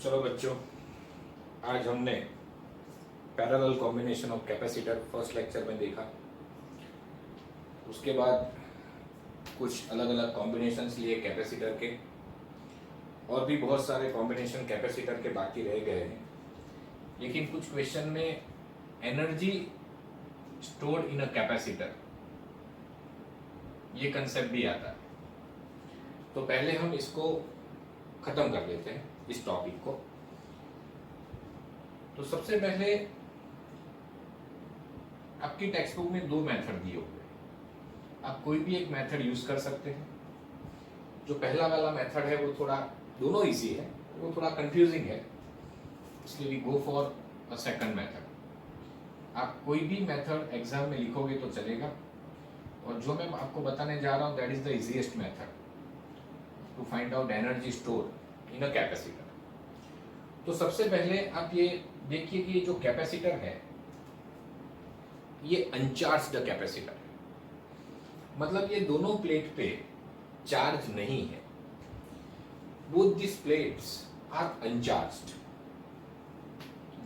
चलो बच्चों, आज हमने parallel combination of capacitor first lecture में देखा। उसके बाद कुछ अलग अलग कॉम्बिनेशंस लिए कैपेसिटर के, और भी बहुत सारे कॉम्बिनेशन कैपेसिटर के बाकी रह गए हैं। लेकिन कुछ क्वेश्चन में energy stored in a capacitor, ये कंसेप्ट भी आता है। तो पहले हम इसको खत्म कर लेते हैं, इस टॉपिक को। तो सबसे पहले आपकी टेक्स्ट बुक में दो मेथड दिए हुए हैं, आप कोई भी एक मेथड यूज कर सकते हैं। जो पहला वाला मेथड है वो थोड़ा, दोनों इजी है, वो थोड़ा कंफ्यूजिंग है, इसलिए we go for a second method. आप कोई भी मेथड एग्जाम में लिखोगे तो चलेगा, और जो मैं आपको बताने जा रहा हूँ that is the easiest method to find out energy store in a capacitor. तो सबसे पहले आप ये देखिए कि जो कैपेसिटर है ये अनचार्ज्ड कैपेसिटर है, मतलब ये दोनों प्लेट पे चार्ज नहीं है। Both this plates are uncharged.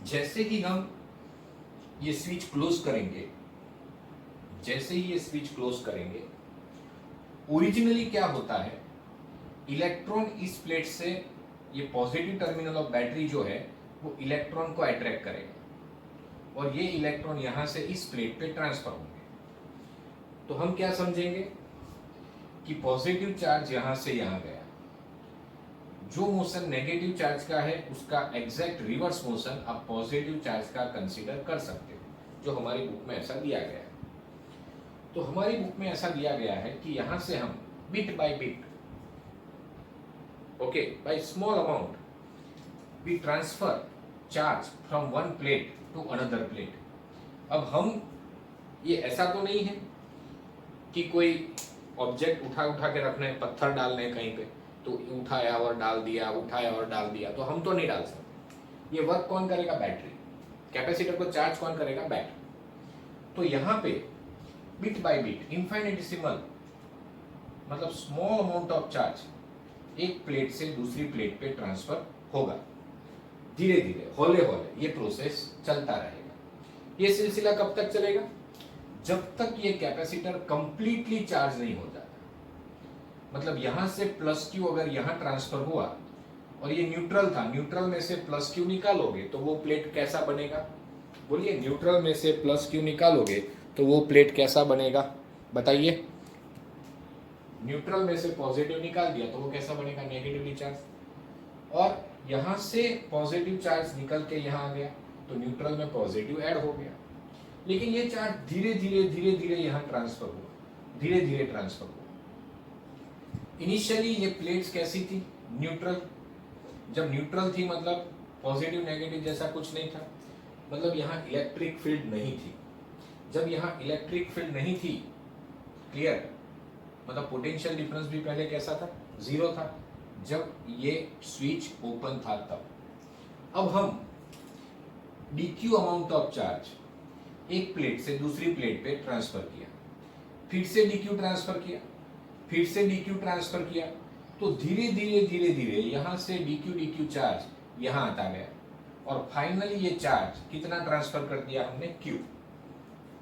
जैसे ही हम ये स्विच क्लोज करेंगे, जैसे ही ये स्विच क्लोज करेंगे, ओरिजिनली क्या होता है, इलेक्ट्रॉन इस प्लेट से, ये पॉजिटिव टर्मिनल ऑफ बैटरी जो है वो इलेक्ट्रॉन को अट्रैक्ट करेगा, और ये इलेक्ट्रॉन यहां से इस प्लेट पे ट्रांसफर होंगे। तो हम क्या समझेंगे कि पॉजिटिव चार्ज यहां से यहां गया, जो मोशन नेगेटिव चार्ज का है उसका एग्जैक्ट रिवर्स मोशन आप पॉजिटिव चार्ज का कंसीडर कर सकते हो, जो हमारी बुक में ऐसा दिया गया है। तो हमारी बुक में ऐसा दिया गया है कि यहां से हम bit by bit, okay, by small amount we transfer charge from one plate to another plate. अब हम, ये ऐसा तो नहीं है कि कोई ऑब्जेक्ट उठा उठा के रखना है, पत्थर डालने हैं कहीं पे, तो उठाया और डाल दिया, उठाया और डाल दिया, तो हम तो नहीं डाल सकते। ये वर्क कौन करेगा? बैटरी। कैपेसिटर को चार्ज कौन करेगा? बैटरी। तो यहाँ पे बिट बाय बिट, इनफाइनिटेसिमल, मतलब स्मॉल अमाउंट ऑफ चार्ज एक प्लेट से दूसरी प्लेट पे ट्रांसफर होगा। धीरे धीरे, हौले हौले ये प्रोसेस चलता रहेगा। ये सिलसिला कब तक चलेगा? जब तक ये कैपेसिटर कंप्लीटली चार्ज नहीं हो जाता। मतलब यहां से प्लस क्यू अगर यहां ट्रांसफर हुआ और ये न्यूट्रल था, न्यूट्रल में से प्लस क्यू निकालोगे तो वो प्लेट कैसा बनेगा? बोलिए, न्यूट्रल में से प्लस क्यू निकालोगे तो वो प्लेट कैसा बनेगा? बताइए। न्यूट्रल में से पॉजिटिव निकाल दिया तो वो कैसा बनेगा? Negatively charge. और यहां से पॉजिटिव चार्ज निकल के यहां आ गया तो न्यूट्रल में पॉजिटिव ऐड हो गया। लेकिन ये चार्ज धीरे धीरे यहां ट्रांसफर हुआ, धीरे धीरे ट्रांसफर हुआ। इनिशियली ये प्लेट्स कैसी थी? न्यूट्रल। जब न्यूट्रल थी मतलब पॉजिटिव नेगेटिव जैसा कुछ नहीं था, मतलब यहाँ इलेक्ट्रिक फील्ड नहीं थी। जब यहाँ इलेक्ट्रिक फील्ड नहीं थी, क्लियर, मतलब पोटेंशियल डिफरेंस भी पहले कैसा था? जीरो था, जब ये स्विच ओपन था तब। अब हम dq अमाउंट ऑफ चार्ज एक प्लेट से दूसरी प्लेट पे ट्रांसफर किया, फिर से dq ट्रांसफर किया, फिर से dq ट्रांसफर किया, तो धीरे धीरे यहां से dq चार्ज यहां आता गया, और फाइनली ये चार्ज कितना ट्रांसफर कर दिया हमने? q।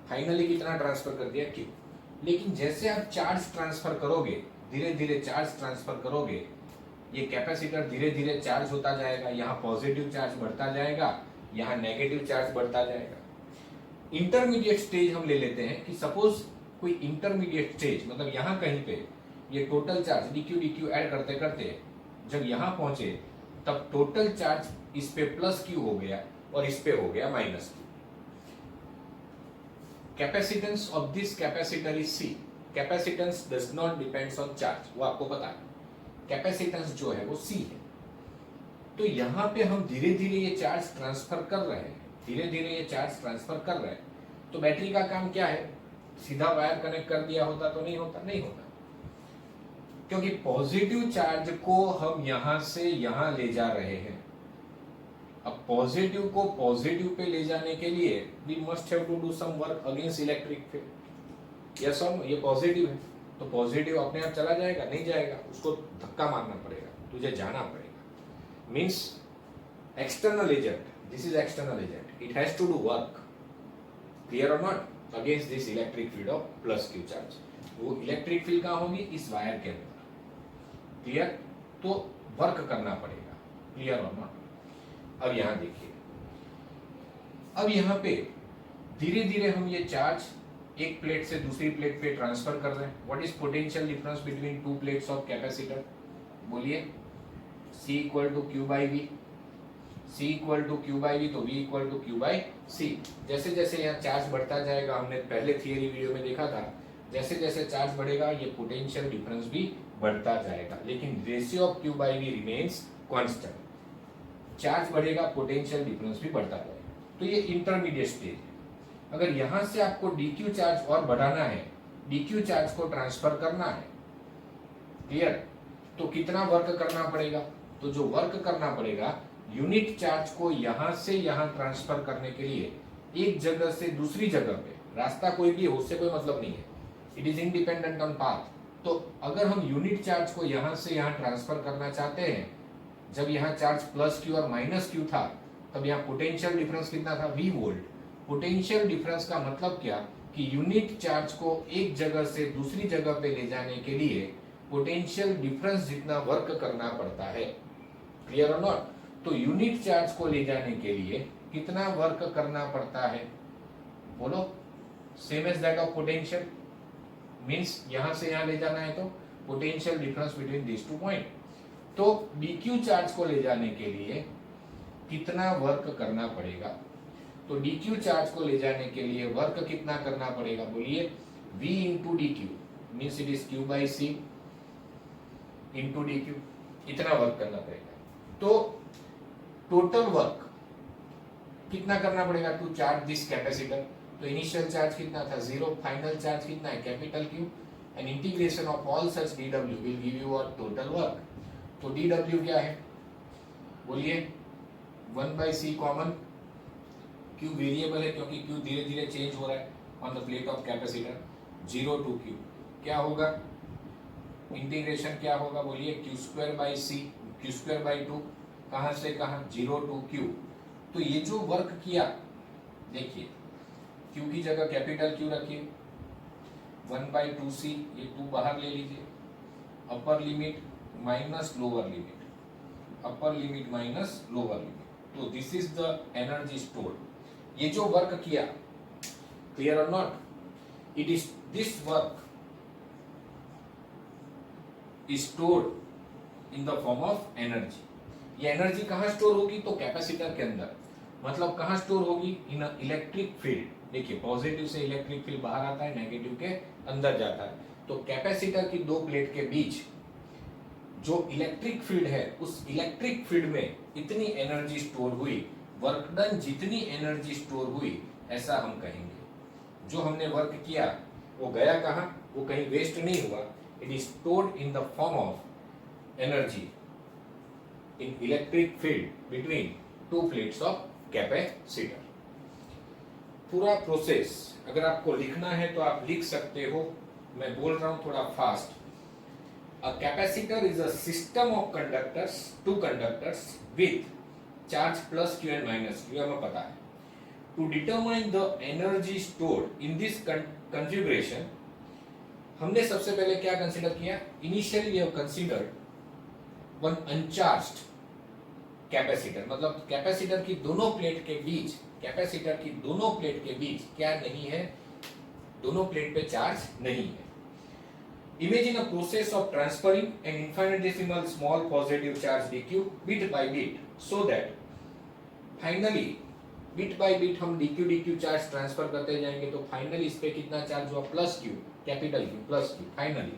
फाइनली कितना ट्रांसफर कर दिया? q। लेकिन जैसे आप चार्ज ट्रांसफर करोगे, धीरे धीरे चार्ज ट्रांसफर करोगे, ये कैपेसिटर धीरे धीरे चार्ज होता जाएगा। यहाँ पॉजिटिव चार्ज बढ़ता जाएगा, यहाँ नेगेटिव चार्ज बढ़ता जाएगा। इंटरमीडिएट स्टेज हम ले लेते हैं कि सपोज कोई इंटरमीडिएट स्टेज, मतलब यहाँ कहीं पे ये टोटल चार्ज dq ऐड करते करते जब यहाँ पहुंचे तब टोटल चार्ज इस पे प्लस क्यू हो गया और इस पे हो गया minus Q. Capacitance of this capacitor is C। Capacitance does not depends on charge, वो आपको पता है। कैपेसिटेंस जो है वो C है। तो यहाँ पे हम धीरे धीरे ये चार्ज ट्रांसफर कर रहे हैं, धीरे धीरे ये चार्ज ट्रांसफर कर रहे हैं। तो बैटरी का काम क्या है? सीधा वायर कनेक्ट कर दिया होता तो नहीं होता? नहीं होता, क्योंकि पॉजिटिव चार्ज को हम यहां से यहां ले जा रहे हैं। अब पॉजिटिव को पॉजिटिव पे ले जाने के लिए we must have to do some work against electric field. Yes और नो? ये पॉजिटिव है तो पॉजिटिव अपने आप चला जाएगा? नहीं जाएगा, उसको धक्का मारना पड़ेगा, तुझे जाना पड़ेगा। Means external agent, this is external agent, it has to do work, clear or not, against this electric field of plus q charge. वो इलेक्ट्रिक फील्ड कहाँ होगी, इस वायर के अंदर, क्लियर, तो वर्क करना पड़ेगा, क्लियर और नॉट। अब यहाँ देखिए, अब यहाँ पे धीरे धीरे हम ये चार्ज एक प्लेट से दूसरी प्लेट पे ट्रांसफर कर रहे हैं। What is potential difference between two plates of capacitor, बोलिए, C equal to Q by V, C equal to Q by V, तो V equal to Q by C. जैसे जैसे यहाँ चार्ज बढ़ता जाएगा, हमने पहले थियरी वीडियो में देखा था, जैसे जैसे चार्ज बढ़ेगा ये पोटेंशियल डिफरेंस भी बढ़ता जाएगा, लेकिन ratio of Q by V remains constant. Charge बढ़ेगा, पोटेंशियल डिफरेंस भी बढ़ता जाएगा। तो ये इंटरमीडिएट स्टेज है। अगर यहां से आपको dq चार्ज और बढ़ाना है, dq चार्ज को ट्रांसफर करना है, क्लियर, तो कितना वर्क करना पड़ेगा, तो जो वर्क करना पड़ेगा, यूनिट चार्ज को यहां से यहां ट्रांसफर करने के लिए एक जगह से दूसरी जगह पे, रास्ता कोई भी हो, उससे कोई मतलब नहीं है, it is independent on path. तो अगर हम यूनिट चार्ज को यहां से यहां ट्रांसफर करना चाहते हैं, जब यहाँ चार्ज प्लस क्यू और माइनस क्यू था, तब यहाँ पोटेंशियल डिफरेंस कितना था, v वोल्ट। पोटेंशियल डिफरेंस का मतलब क्या, कि यूनिट चार्ज को एक जगह से दूसरी जगह पे ले जाने के लिए पोटेंशियल डिफरेंस जितना वर्क करना पड़ता है, क्लियर और नॉट। तो यूनिट चार्ज को ले जाने के लिए कितना वर्क करना पड़ता है, बोलो, same as that of potential, means यहां से यहां ले जाना है तो potential difference between this two point. तो dq चार्ज को ले जाने के लिए कितना वर्क करना पड़ेगा, तो dq चार्ज को ले जाने के लिए वर्क कितना करना पड़ेगा, बोलिए, v into D Q, means it is q by C into D Q, इतना वर्क करना पड़ेगा। तो टोटल वर्क कितना करना पड़ेगा टू चार्ज दिस कैपेसिटर, तो इनिशियल चार्ज कितना था 0, फाइनल चार्ज कितना है capital Q, and integration of all such dw will give you a total work. तो dw क्या है, बोलिए, 1/c कॉमन, Q वेरिएबल है क्योंकि Q धीरे धीरे चेंज हो रहा है on the plate of capacitor, 0 to Q क्या होगा, इंटीग्रेशन क्या होगा, बोलिए, q²/c, q²/2, कहां से कहां, 0 टू Q। तो ये जो वर्क किया, देखिए, Q की जगह कैपिटल Q रखिए, 1/2c, ये 2 बाहर ले लीजिए, upper limit minus lower limit, upper limit minus lower limit, तो this is the energy stored. ये जो वर्क किया, क्लियर और not, it is this work is stored in the form of energy. ये एनर्जी कहां स्टोर होगी, तो capacitor के अंदर, मतलब कहां स्टोर होगी, इन इलेक्ट्रिक फील्ड। देखिए, पॉजिटिव से इलेक्ट्रिक फील्ड बाहर आता है, नेगेटिव के अंदर जाता है, तो कैपेसिटर की दो प्लेट के बीच जो इलेक्ट्रिक फील्ड है, उस इलेक्ट्रिक फील्ड में इतनी एनर्जी स्टोर हुई, वर्क डन जितनी एनर्जी स्टोर हुई, ऐसा हम कहेंगे। जो हमने वर्क किया वो गया कहां, वो कहीं वेस्ट नहीं हुआ, it is stored in the form of energy in electric field between two plates of capacitor. पूरा प्रोसेस अगर आपको लिखना है तो आप लिख सकते हो, मैं बोल रहा हूं थोड़ा fast. A capacitor is a system of conductors, two conductors with charge plus Q and minus Q, हमें पता है। To determine the energy stored in this configuration, हमने सबसे पहले क्या कंसीडर किया, initially we have considered one uncharged capacitor, मतलब capacitor की दोनों प्लेट के बीच, कैपेसिटर की दोनों प्लेट के बीच क्या नहीं है, दोनों प्लेट पे चार्ज नहीं है। Imagine a process of transferring an infinitesimal small positive charge dq bit by bit, so that finally bit by bit हम dq चार्ज ट्रांसफर करते जाएंगे, तो फाइनली इस पे कितना चार्ज हुआ, plus q, capital Q plus q, finally.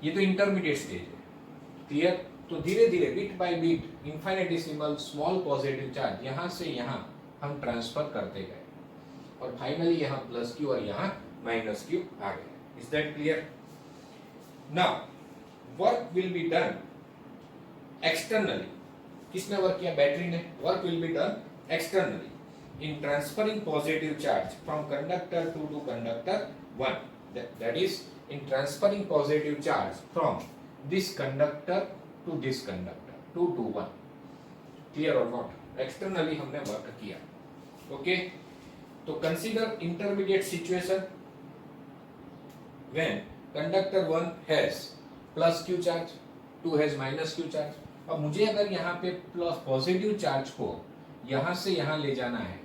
ये तो इंटरमीडिएट स्टेज है, क्लियर। तो धीरे धीरे bit by bit infinitesimal small positive charge यहाँ से यहाँ हम ट्रांसफर करते गए, और फाइनली यहाँ प्लस q और यहाँ माइनस q आ गया। Is that clear? Now, work will be done externally. किसने वर्क किया, बैटरी ने। Work will be done externally in transferring positive charge from conductor 2 to conductor 1. That is, in transferring positive charge from this conductor to this conductor 2 to 1. Clear और not, externally हमने work किया। Okay, तो consider intermediate situation when conductor 1 has plus Q charge, 2 has minus Q charge. अब मुझे अगर यहाँ पे plus positive charge को यहाँ से यहाँ ले जाना है,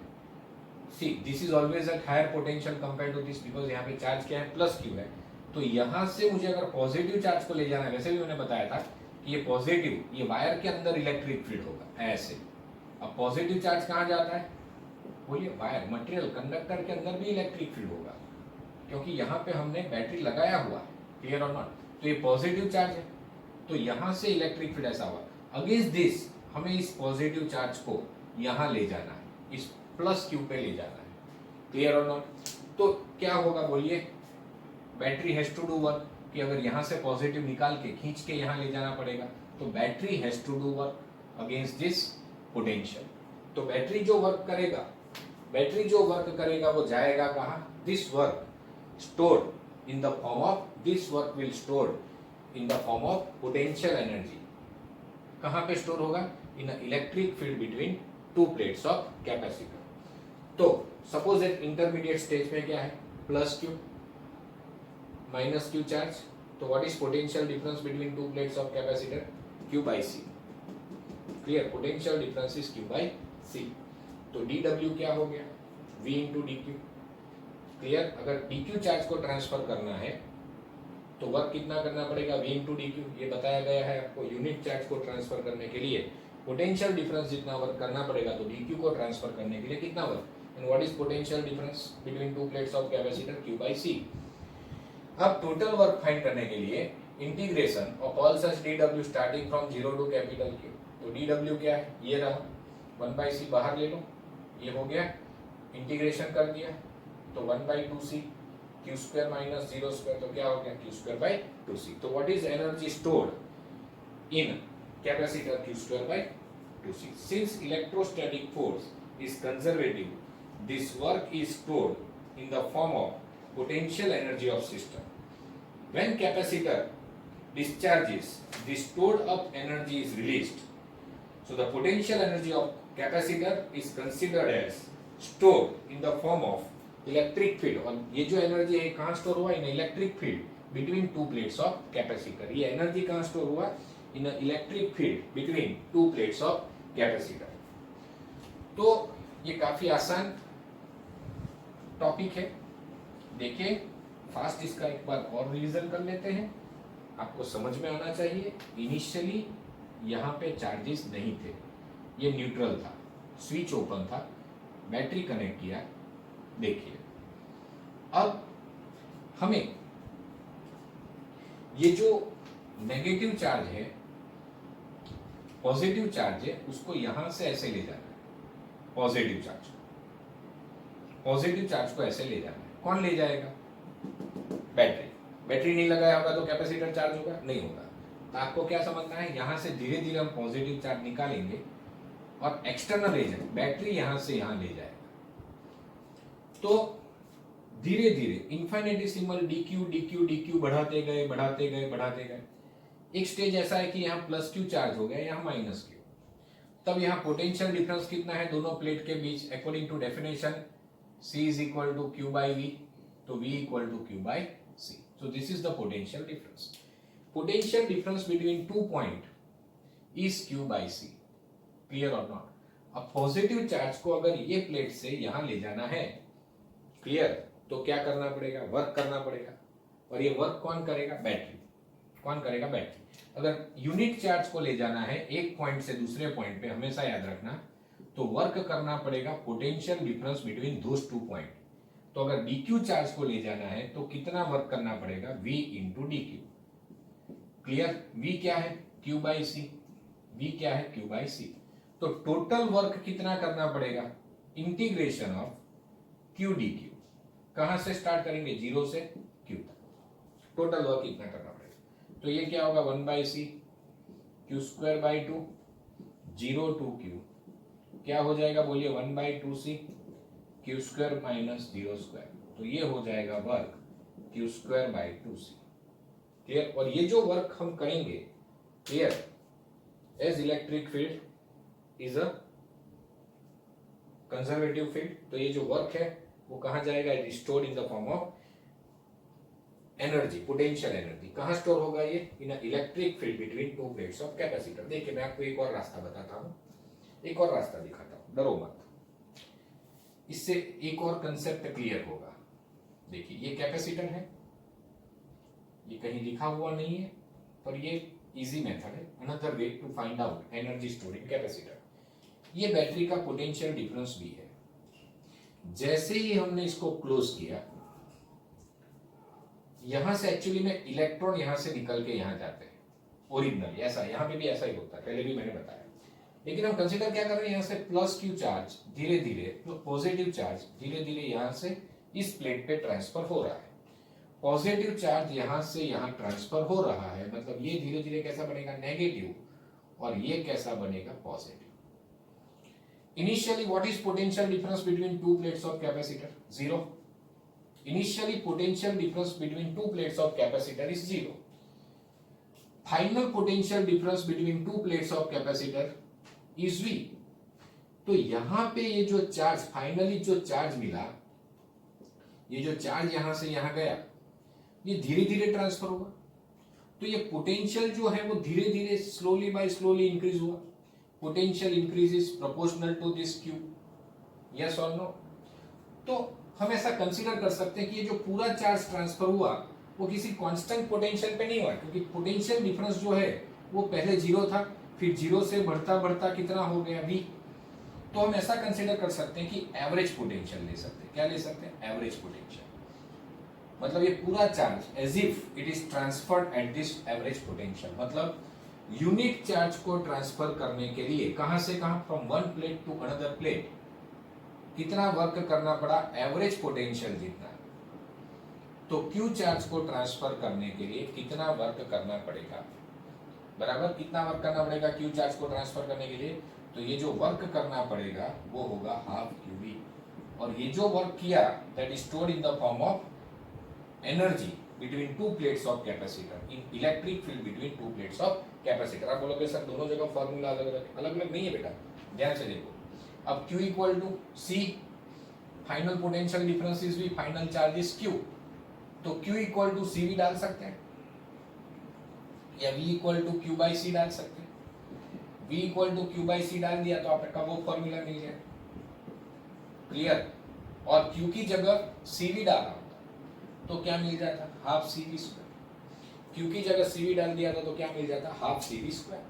see this is always at higher potential compare to this, because यहाँ पे चार्ज क्या है, प्लस क्यू है। तो यहाँ से मुझे अगर पॉजिटिव चार्ज को ले जाना है, वैसे भी मैंने बताया था कि ये पॉजिटिव, ये वायर के अंदर इलेक्ट्रिक फील्ड होगा ऐसे। अब पॉजिटिव चार्ज कहाँ जाता है, बोलिए, वायर, मटेरियल, कंडक्टर के अंदर भी इलेक्ट्रिक फील्ड होगा, क्योंकि यहाँ पे हमने बैटरी लगाया हुआ है। क्लियर और नॉट, तो ये पॉजिटिव चार्ज है, तो यहाँ से इलेक्ट्रिक फील्ड ऐसा हुआ। अगेंस्ट दिस हमें इस पॉजिटिव चार्ज को यहाँ ले जाना है, इस प्लस क्यू पे ले जाना है। क्लियर और नॉट, तो क्या होगा बोलिए, battery has to do work, कि अगर यहाँ से पॉजिटिव निकाल के खींच के यहाँ ले जाना पड़ेगा, तो battery has to do work against this potential. तो बैटरी जो वर्क करेगा वो जाएगा कहाँ, this work stored in the form of, this work will stored in the form of potential energy। कहाँ पे स्टोर होगा, in an electric field between two plates of capacitor। तो सपोज एक इंटरमीडिएट स्टेज में क्या है, plus Q minus Q charge, तो what is potential difference between two plates of capacitor, Q by C. Clear, potential difference is Q by C. तो D W क्या हो गया, V into D Q. Clear, अगर dq charge को transfer करना है तो वर्क कितना करना पड़ेगा, v इंटू डी क्यू। ये बताया गया है आपको, यूनिट चार्ज को ट्रांसफर करने के लिए पोटेंशियल डिफरेंस जितना वर्क करना पड़ेगा, तो dq को ट्रांसफर करने के लिए कितना work, and what is potential difference between two plates of capacitor, q by c। अब टोटल वर्क फाइंड करने के लिए integration of all such dw starting from 0 to capital Q। तो dw क्या है, ये रहा, 1 बाई सी बाहर ले लो, ये हो गया, इंटीग्रेशन कर दिया, तो 1 by 2c, Q square minus 0 square, तो क्या हो गया, क्यू स्क्वायर बाई 2c। तो what is energy stored in capacitor, Q square by 2c। Since electrostatic force is conservative, this work is stored in the form of potential energy of system। When capacitor discharges, the stored up energy is released, so the potential energy of capacitor is considered as stored in the form of electric field. और ये जो energy है कहाँ store हुआ, इन electric field between two plates of capacitor. ये energy कहाँ store हुआ, इन electric field between two plates of capacitor. तो ये काफी आसान टॉपिक है, देखिए फास्ट इसका एक बार और रिवीजन कर लेते हैं, आपको समझ में आना चाहिए। इनिशियली यहाँ पे चार्जेस नहीं थे, ये न्यूट्रल था, स्विच ओपन था, बैटरी कनेक्ट किया। देखिए अब हमें ये जो नेगेटिव चार्ज है, पॉजिटिव चार्ज है, उसको यहां से ऐसे ले जाना है, पॉजिटिव चार्ज को ऐसे ले जाना है। कौन ले जाएगा, बैटरी नहीं लगाया होगा तो कैपेसिटर चार्ज होगा, नहीं होगा। तो आपको क्या समझना है, यहां से धीरे धीरे हम पॉजिटिव चार्ज निकालेंगे और एक्सटर्नल एजेंट बैटरी यहां से यहां ले जाएगा। तो धीरे धीरे इन्फाइनेटिसिमल dq बढ़ाते गए। एक स्टेज ऐसा है कि यहाँ प्लस क्यू चार्ज हो गया, यहाँ माइनस क्यू। तब यहाँ पोटेंशियल डिफरेंस कितना है दोनों प्लेट के बीच, according to definition C is equal to Q by V, तो V equal to Q by C. So this is the potential difference. Potential difference between two point is Q by C. Clear और not. अब positive charge को अगर ये plate से यहां ले जाना है, क्लियर, तो क्या करना पड़ेगा, वर्क करना पड़ेगा। और ये वर्क कौन करेगा, बैटरी। अगर यूनिट चार्ज को ले जाना है एक पॉइंट से दूसरे पॉइंट पे, हमेशा याद रखना, तो वर्क करना पड़ेगा potential difference between those two point. तो अगर dq चार्ज को ले जाना है तो कितना वर्क करना पड़ेगा, v into D Q. Clear, v क्या है, q बाई सी, v क्या है, q बाई सी। तो टोटल वर्क कितना करना पड़ेगा, integration of q D Q. कहां से स्टार्ट करेंगे, 0 से q तक, टोटल वर्क इतना करना पड़ेगा। तो ये क्या होगा, 1 by C, Q square by 2, 0 to q, क्या हो जाएगा बोलिए, 1 by 2 C, Q square minus 0 square. तो ये हो जाएगा work Q square by 2 C. Clear. और ये जो वर्क हम करेंगे, clear, as electric field is a conservative field, तो ये जो वर्क है वो कहां जाएगा, it is stored in the form of energy, potential energy. कहां स्टोर होगा ये, in a electric field between two plates of capacitor. देखिए मैं आपको एक और रास्ता बताता हूं, एक और रास्ता दिखाता हूं, डरो मत, इससे एक और कंसेप्ट क्लियर होगा। देखिए ये कैपेसिटर है, ये कहीं लिखा हुआ नहीं है पर ये इजी मेथड है, another way to find out energy stored in capacitor. ये बैटरी का पोटेंशियल डिफरेंस भी है। जैसे ही हमने इसको क्लोज किया, यहां से एक्चुअली में इलेक्ट्रॉन यहां से निकल के यहां जाते हैं ओरिजिनली, ऐसा यहां पे भी ऐसा ही होता है, पहले भी मैंने बताया। लेकिन हम कंसीडर क्या कर रहे हैं, यहां से प्लस क्यू चार्ज धीरे धीरे, पॉजिटिव चार्ज धीरे धीरे यहां से इस प्लेट पे ट्रांसफर हो रहा है। पॉजिटिव चार्ज यहां से यहां ट्रांसफर हो रहा है, मतलब ये धीरे धीरे कैसा बनेगा, नेगेटिव, और ये कैसा बनेगा, positive. Initially, what is potential difference between two plates of capacitor? Zero. Initially, potential difference between two plates of capacitor is zero. Final potential difference between two plates of capacitor is V. तो यहां पे ये जो charge, finally जो charge मिला, ये जो charge यहां से यहां गया, ये धीरे धीरे ट्रांसफर हुआ। तो ये पोटेंशियल जो है वो धीरे धीरे स्लोली बाय स्लोली इंक्रीज हुआ। Potential increase is proportional to this Q, yes और नो। तो हम ऐसा कंसीडर कर सकते हैं कि ये जो पूरा चार्ज ट्रांसफर हुआ वो किसी कांस्टेंट पोटेंशियल पे नहीं हुआ, क्योंकि पोटेंशियल डिफरेंस जो है वो पहले जीरो था, फिर जीरो से बढ़ता बढ़ता कितना हो गया, v। तो हम ऐसा कंसीडर कर सकते हैं कि एवरेज पोटेंशियल ले सकते हैं। क्या ले सकते हैं, एवरेज पोटेंशियल। मतलब ये पूरा charge as if it is transferred at this average potential, मतलब यूनिट चार्ज को ट्रांसफर करने के लिए कहां से कहां, from one plate to another plate, कितना वर्क करना पड़ा, एवरेज पोटेंशियल जितना। तो क्यू चार्ज को ट्रांसफर करने के लिए कितना वर्क करना पड़ेगा, बराबर कितना वर्क करना पड़ेगा क्यू चार्ज को ट्रांसफर करने के लिए, तो ये जो वर्क करना पड़ेगा वो होगा हाफ क्यूवी। और ये जो वर्क किया that is stored in the form of energy between two plates of capacitor in electric field between two plates of capacitor. आप बोलोगे सर दोनों जगह फॉर्मूला अलग अलग, अलग अलग नहीं है बेटा, ध्यान से देखो। अब Q equal to C, final potential difference is V, final charge is Q, तो Q इक्वल टू C भी डाल सकते हैं, या V equal to Q by C डाल सकते हैं। V equal to Q by C डाल दिया तो आपका वो फॉर्मूला मिल गया, क्लियर। और Q की जगह C भी डाला तो क्या मिल जाता, half C V square. Q की जगह सी वी डाल दिया था तो क्या मिल जाता, हाफ सी वी स्क्वायर।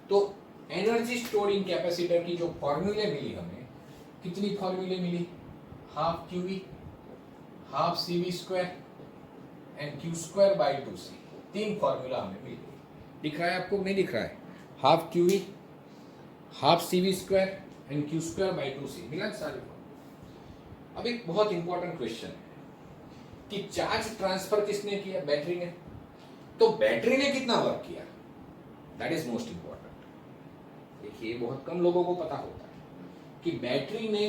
तो एनर्जी स्टोर्ड इन कैपेसिटर की जो फॉर्मूले मिली हमें, कितनी फॉर्मूले मिली, half Q V, half C V square and Q square by two C, तीन फॉर्मूला हमें मिली। दिख रहा है आपको, नहीं दिख रहा है, half Q V, half C V square and Q square by two C, मिला सारे फॉर्मूला। अब एक बहुत इंपॉर्टेंट क्वेश्चन है कि चार्ज ट्रांसफर किसने किया, बैटरी ने। तो बैटरी ने कितना वर्क किया, दैट इज मोस्ट इंपॉर्टेंट। देखिए बहुत कम लोगों को पता होता है कि बैटरी ने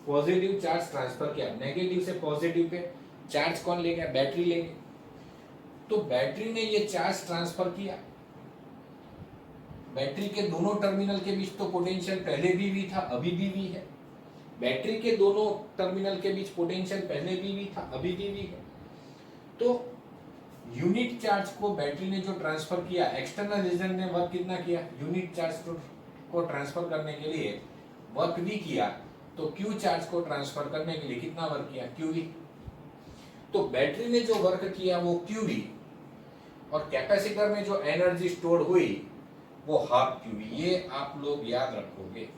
पॉजिटिव चार्ज ट्रांसफर किया, नेगेटिव से पॉजिटिव पे चार्ज कौन ले गया, बैटरी ले गई। तो बैटरी ने ये चार्ज ट्रांसफर किया, बैटरी के दोनों टर्मिनल के बीच तो पोटेंशियल पहले भी V था, अभी भी V है। बैटरी के दोनों टर्मिनल के बीच पोटेंशियल पहले भी V था, अभी भी V है। तो यूनिट चार्ज को बैटरी ने जो ट्रांसफर किया, एक्सटर्नल रीजन ने वर्क कितना किया, यूनिट चार्ज को ट्रांसफर करने के लिए वर्क भी किया, तो क्यू चार्ज को ट्रांसफर करने के लिए कितना वर्क किया, QV। तो बैटरी ने जो वर्क किया वो QV, और कैपेसिटर में जो एनर्जी स्टोर हुई वो हाफ QV। ये आप लोग याद रखोगे,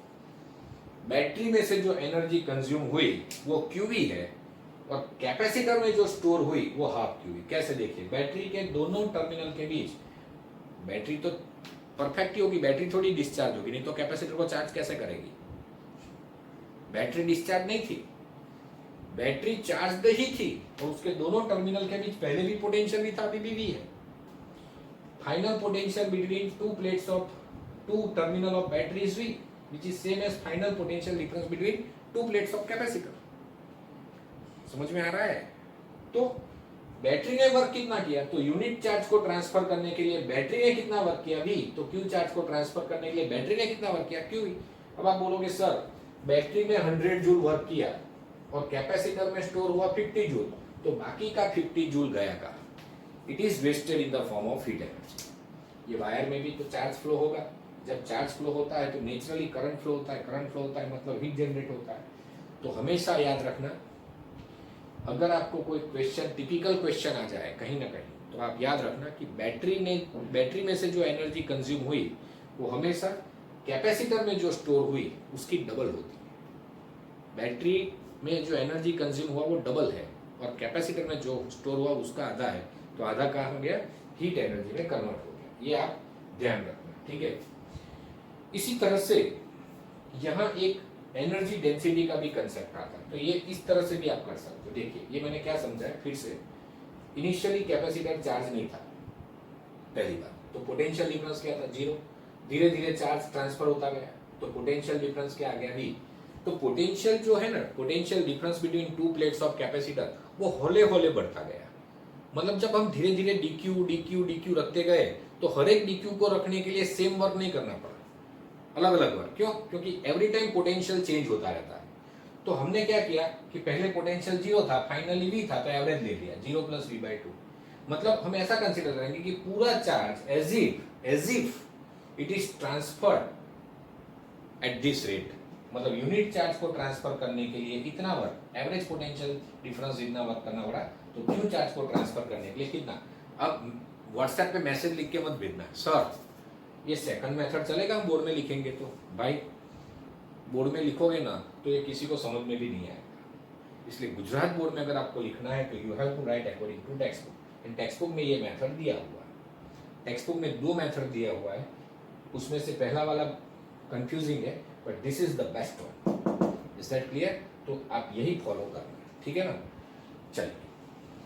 बैटरी में से जो एनर्जी कंज्यूम हुई वो QV है, और कैपेसिटर में जो स्टोर हुई वो हाफ QV। कैसे देखिए, बैटरी के दोनों टर्मिनल के बीच, बैटरी तो परफेक्ट ही होगी, बैटरी थोड़ी डिस्चार्ज होगी, नहीं तो कैपेसिटर को चार्ज कैसे करेगी। बैटरी डिस्चार्ज नहीं थी, बैटरी चार्ज ही थी, और उसके दोनों टर्मिनल के बीच पहले भी पोटेंशियल भी था, अभी भी है। Final potential between two plates of two terminal of battery is V, which is same as final potential difference between two plates of capacitor। समझ में आ रहा है। तो बैटरी ने वर्क कितना किया, तो यूनिट चार्ज को ट्रांसफर करने के लिए बैटरी ने कितना वर्क किया V, तो क्यू चार्ज को ट्रांसफर करने के लिए बैटरी ने कितना वर्क किया क्यू। अब आप बोलोगे सर बैटरी में 100 जूल वर्क किया और कैपेसिटर में स्टोर हुआ 50 जूल, तो बाकी का 50 जूल गया कहाँ, it is wasted in the form of heat energy. ये वायर में भी तो चार्ज फ्लो होगा, जब चार्ज फ्लो होता है तो नेचुरली करंट फ्लो होता है, करंट फ्लो होता है मतलब हीट जनरेट होता है। तो हमेशा याद रखना, अगर आपको कोई क्वेश्चन टिपिकल क्वेश्चन आ जाए कहीं ना कहीं, तो आप याद रखना कि बैटरी में से जो एनर्जी कंज्यूम हुई वो हमेशा कैपेसिटर में जो स्टोर हुई उसकी डबल होती है। बैटरी में जो एनर्जी कंज्यूम हुआ वो डबल है और कैपेसिटर में जो स्टोर हुआ उसका आधा है, तो आधा कहाँ हो गया, हीट एनर्जी में कन्वर्ट हो गया। ये आप ध्यान रखना, ठीक है। इसी तरह से यहाँ एक एनर्जी डेंसिटी का भी कंसेप्ट आता है, तो ये इस तरह से भी आप कर सकते हो। देखिए ये मैंने क्या समझाया फिर से, इनिशियली कैपेसिटर चार्ज नहीं था पहली बार, तो पोटेंशियल डिफरेंस क्या था, जीरो। धीरे धीरे चार्ज ट्रांसफर होता गया तो पोटेंशियल डिफरेंस क्या आ गया, V। तो पोटेंशियल जो है ना, potential difference between two plates of capacitor वो हौले हौले बढ़ता गया। मतलब जब हम धीरे धीरे dq रखते गए तो हर एक dq को रखने के लिए सेम वर्क नहीं करना पड़ा, अलग अलग वर्क। क्यों, क्योंकि एवरी टाइम पोटेंशियल चेंज होता रहता है। तो हमने क्या किया कि पहले पोटेंशियल 0 था, फाइनली V था, तो एवरेज ले लिया 0 + V/2। मतलब हम ऐसा कंसीडर करेंगे कि पूरा charge as if it is transferred at this rate, मतलब यूनिट चार्ज को ट्रांसफर करने के लिए इतना वर्क, एवरेज पोटेंशियल डिफरेंस जितना वर्क करना पड़ा, तो क्यू चार्ज को ट्रांसफर करने के लिए कितना। अब व्हाट्सएप पे मैसेज लिख के मत भेजना, सर ये सेकंड मेथड चलेगा, हम बोर्ड में लिखेंगे, तो भाई बोर्ड में लिखोगे ना तो ये किसी को समझ में भी नहीं आएगा। इसलिए गुजरात बोर्ड में अगर आपको लिखना है तो you have to write according to text book. इन टेक्स्ट बुक में ये मेथड दिया हुआ है, टेक्स्ट बुक में 2 मेथड दिया हुआ है, उसमें से पहला वाला कंफ्यूजिंग है but this is the best one. Is that clear? तो आप यही फॉलो करना, ठीक है ना। चलिए,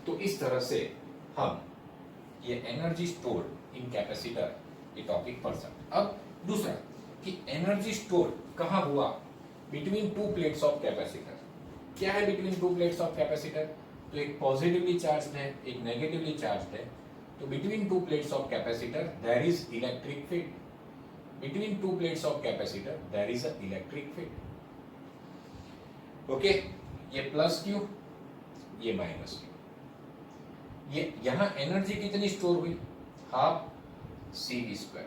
तो इस तरह से हम ये एनर्जी स्टोर्ड इन कैपेसिटर ये टॉपिक पढ़ सकते। अब दूसरा कि एनर्जी स्टोर कहाँ हुआ, between two plates of capacitor. क्या है between two plates of capacitor, तो एक पॉजिटिवली चार्ज है एक नेगेटिवली चार्ज है, तो between two plates of capacitor there is electric field. Between two plates of capacitor there is a electric field. Okay, ये plus Q, ये minus Q. ये यहां एनर्जी कितनी स्टोर हुई, हाफ CV²।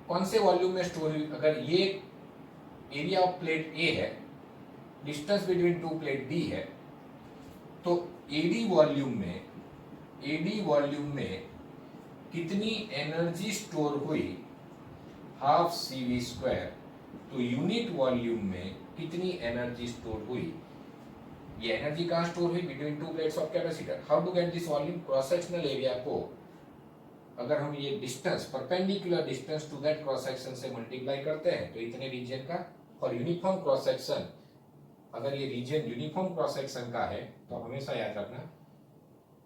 कौन से वॉल्यूम में स्टोर हुई, अगर ये एरिया ऑफ प्लेट A है, distance between two plate B है, तो AD वॉल्यूम में कितनी एनर्जी स्टोर हुई, हाफ CV²। तो यूनिट वॉल्यूम में कितनी एनर्जी स्टोर हुई, ये एनर्जी कहाँ स्टोर हुई, between two plates of capacitor. How to get this volume, cross sectional area को अगर हम ये distance perpendicular distance to that cross section से मल्टीप्लाई करते हैं तो इतने रीजन का, और यूनिफॉर्म क्रॉस सेक्शन, अगर ये रीजन यूनिफॉर्म क्रॉस सेक्शन का है तो हमेशा याद रखना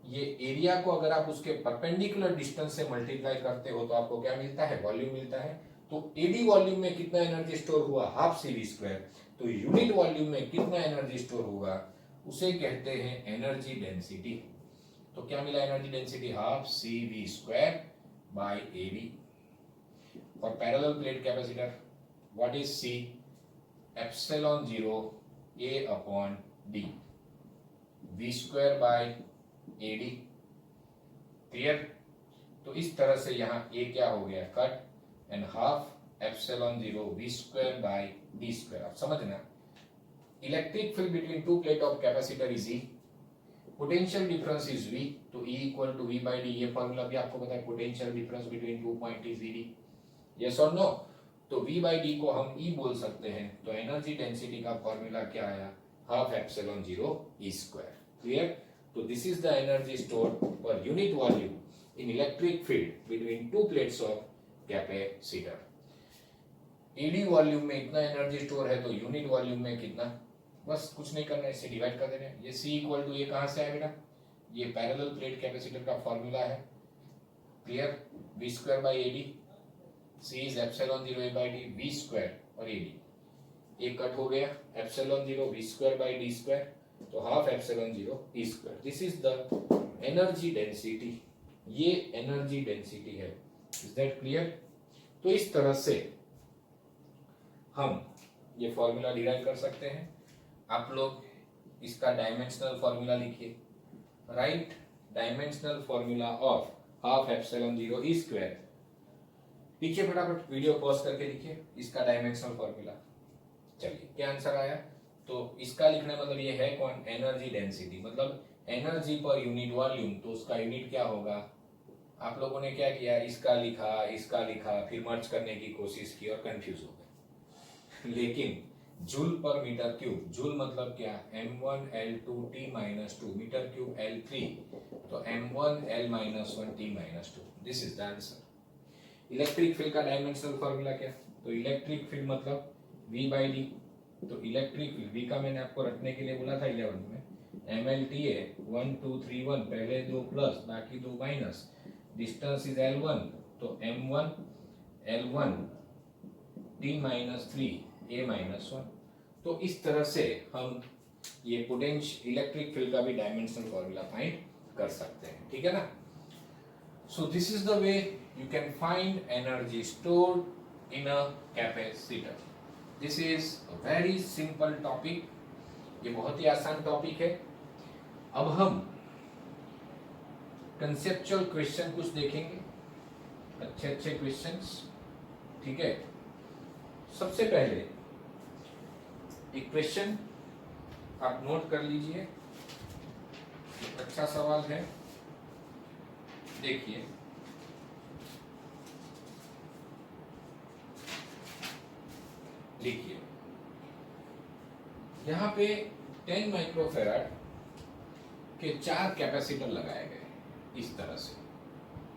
ये एरिया को अगर आप उसके परपेंडिकुलर डिस्टेंस से मल्टीप्लाई करते हो तो आपको क्या मिलता है, वॉल्यूम मिलता है। तो AD वॉल्यूम में कितना एनर्जी स्टोर हुआ, हाफ CV²। तो यूनिट वॉल्यूम में कितना एनर्जी स्टोर होगा उसे कहते हैं एनर्जी डेंसिटी। तो क्या मिला energy density, half CV² by AD। और parallel plate capacitor what is C, ε0 A/d, V² by AD। Clear? तो इस तरह से यहाँ A क्या हो गया, cut, and half ε0 V² bye D²। अब समझना, electric field between two plate of capacitor is E, potential difference is V, तो E = V/d। ये फॉर्मूला भी आपको पता है, potential difference between 2 point is VD। Yes और नो? तो V/d को हम E बोल सकते हैं। तो एनर्जी डेंसिटी का फॉर्मूला क्या आया, हाफ ε0 E²। क्लियर? तो this is the energy stored per unit volume in electric field between two plates of capacitor. AD volume में इतना एनर्जी स्टोर है तो यूनिट वॉल्यूम में कितना, बस कुछ नहीं करना है, इसे डिवाइड कर देना है। ये C = ये कहां से आया बेटा, ये पैरेलल प्लेट कैपेसिटर का फॉर्मूला है। Clear? V² by AD, C is ε0 A/d, V² और AD। एक कट हो गया, ε0 V² बाय D², तो half epsilon zero E square, this is the energy density, ये एनर्जी डेंसिटी है। Is that clear? तो इस तरह से हम ये फॉर्मूला डिराइव कर सकते हैं। आप लोग इसका डायमेंशनल फॉर्मूला लिखिए, right dimensional formula of half epsilon zero E square. लिखिए फटाफट, वीडियो पॉज करके लिखिए इसका डायमेंशनल फॉर्मूला। चलिए क्या आंसर आया? तो इसका लिखने मतलब ये है कौन? एनर्जी डेंसिटी, मतलब एनर्जी पर यूनिट वॉल्यूम, तो उसका यूनिट क्या होगा? आप लोगों ने क्या किया, इसका लिखा, फिर मर्ज करने की कोशिश की और कंफ्यूज हो गए। लेकिन जूल पर मीटर क्यूब, जूल मतलब क्या? m1l2t-2 मीटर क्यूब l3, तो m1l-1t-2, this is the answer. Electric field का डायमेंशनल फॉर्मूला क्या? तो इलेक्ट्रिक फील्ड मतलब v/d, तो इलेक्ट्रिक फील्ड v का मैंने आपको रटने के लिए बोला था 11 में, mlta 1 2 3 1, पहले दो प्लस बाकी दो माइनस, डिस्टेंस इज l1, तो m1 l1 t-3 a-1। तो इस तरह से हम ये पोटेंशियल इलेक्ट्रिक फील्ड का भी डायमेंशनल फॉर्मूला फाइंड कर सकते हैं, ठीक है ना? सो this is the way you can find energy stored in a capacitor. This is a very simple topic, ये बहुत ही आसान टॉपिक है। अब हम कंसेप्चुअल क्वेश्चन कुछ देखेंगे, अच्छे अच्छे क्वेश्चंस, ठीक है? सबसे पहले एक क्वेश्चन आप नोट कर लीजिए, एक अच्छा सवाल है, देखिए। लिखिए, यहाँ पे 10 माइक्रोफैराड के 4 कैपेसिटर लगाए गए इस तरह से,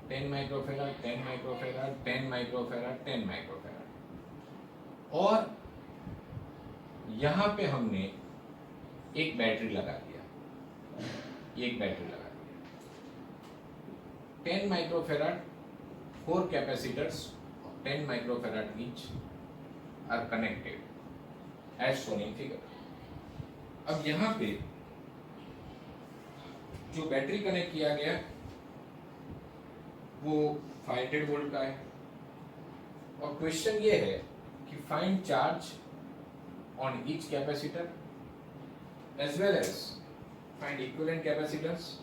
10 माइक्रोफैराड, 10 माइक्रोफैराड, 10 माइक्रोफैराड, 10 माइक्रोफैराड, और यहाँ पे हमने एक बैटरी लगा दिया, एक बैटरी लगा दिया। 10 microfarad 4 capacitors 10 microfarad each are connected as shown in figure। अब यहाँ पे जो बैटरी कनेक्ट किया गया वो 500 वोल्ट का है, और क्वेश्चन ये है कि find charge on each capacitor as well as find equivalent capacitance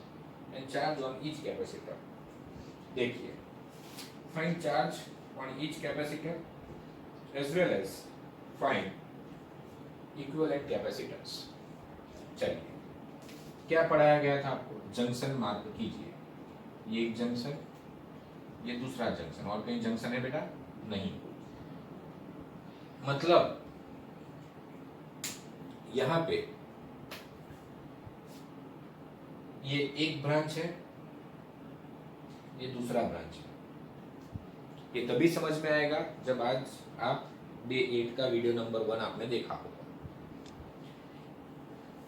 and charge on each capacitor। देखिए, find charge on each capacitor as well as find equivalent capacitance। चलिए, क्या पढ़ाया गया था आपको? जंक्शन मार्क कीजिए, ये एक जंक्शन, ये दूसरा जंक्शन, और कहीं जंक्शन है बेटा? नहीं। मतलब यहां पे ये एक ब्रांच है, ये दूसरा ब्रांच है। ये तभी समझ में आएगा जब आज आप डे 8 का वीडियो नंबर 1 आपने देखा होगा।